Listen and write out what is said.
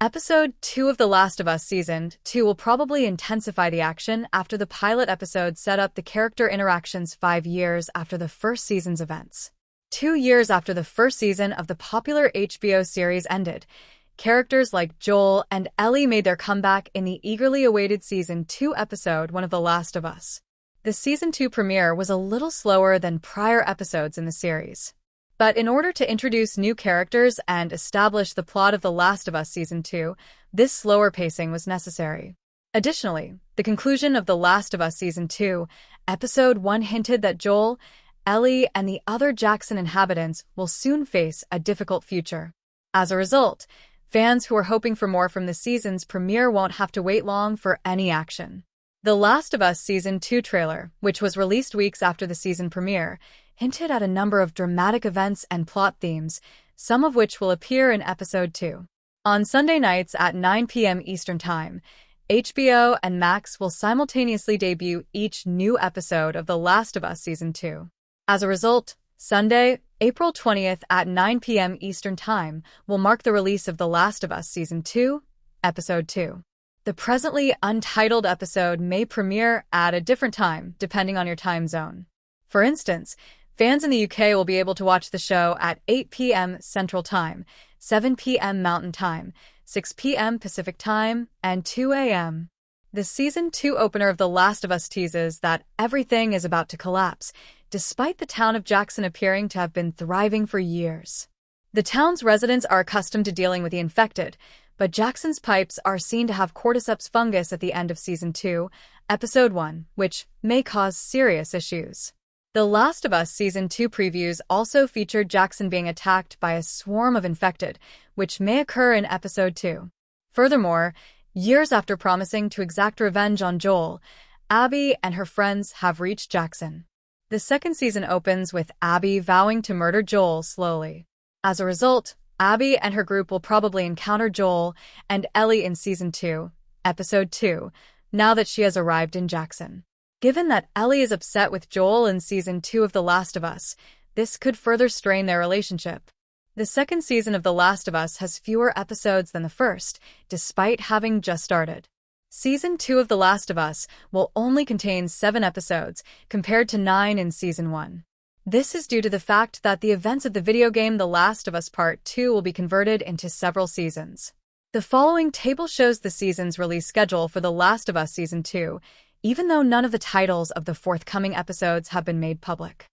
Episode 2 of The Last of Us Season 2 will probably intensify the action after the pilot episode set up the character interactions 5 years after the first season's events. 2 years after the first season of the popular HBO series ended, characters like Joel and Ellie made their comeback in the eagerly awaited Season 2 episode 1 of The Last of Us. The Season 2 premiere was a little slower than prior episodes in the series. But in order to introduce new characters and establish the plot of The Last of Us Season 2, this slower pacing was necessary. Additionally, the conclusion of The Last of Us Season 2, Episode 1 hinted that Joel, Ellie, and the other Jackson inhabitants will soon face a difficult future. As a result, fans who are hoping for more from the season's premiere won't have to wait long for any action. The Last of Us Season 2 trailer, which was released weeks after the season premiere, hinted at a number of dramatic events and plot themes, some of which will appear in Episode 2. On Sunday nights at 9 p.m. Eastern Time, HBO and Max will simultaneously debut each new episode of The Last of Us Season 2. As a result, Sunday, April 20th at 9 p.m. Eastern Time will mark the release of The Last of Us Season 2, Episode 2. The presently untitled episode may premiere at a different time, depending on your time zone. For instance, fans in the UK will be able to watch the show at 8 p.m. Central Time, 7 p.m. Mountain Time, 6 p.m. Pacific Time, and 2 a.m. The Season 2 opener of The Last of Us teases that everything is about to collapse, despite the town of Jackson appearing to have been thriving for years. The town's residents are accustomed to dealing with the infected, but Jackson's pipes are seen to have cordyceps fungus at the end of Season 2, Episode 1, which may cause serious issues. The Last of Us Season 2 previews also featured Jackson being attacked by a swarm of infected, which may occur in Episode 2. Furthermore, years after promising to exact revenge on Joel, Abby and her friends have reached Jackson. The second season opens with Abby vowing to murder Joel slowly. As a result, Abby and her group will probably encounter Joel and Ellie in Season 2, Episode 2, now that she has arrived in Jackson. Given that Ellie is upset with Joel in Season 2 of The Last of Us, this could further strain their relationship. The second season of The Last of Us has fewer episodes than the first, despite having just started. Season 2 of The Last of Us will only contain 7 episodes, compared to 9 in Season 1. This is due to the fact that the events of the video game The Last of Us Part 2 will be converted into several seasons. The following table shows the season's release schedule for The Last of Us Season 2, even though none of the titles of the forthcoming episodes have been made public.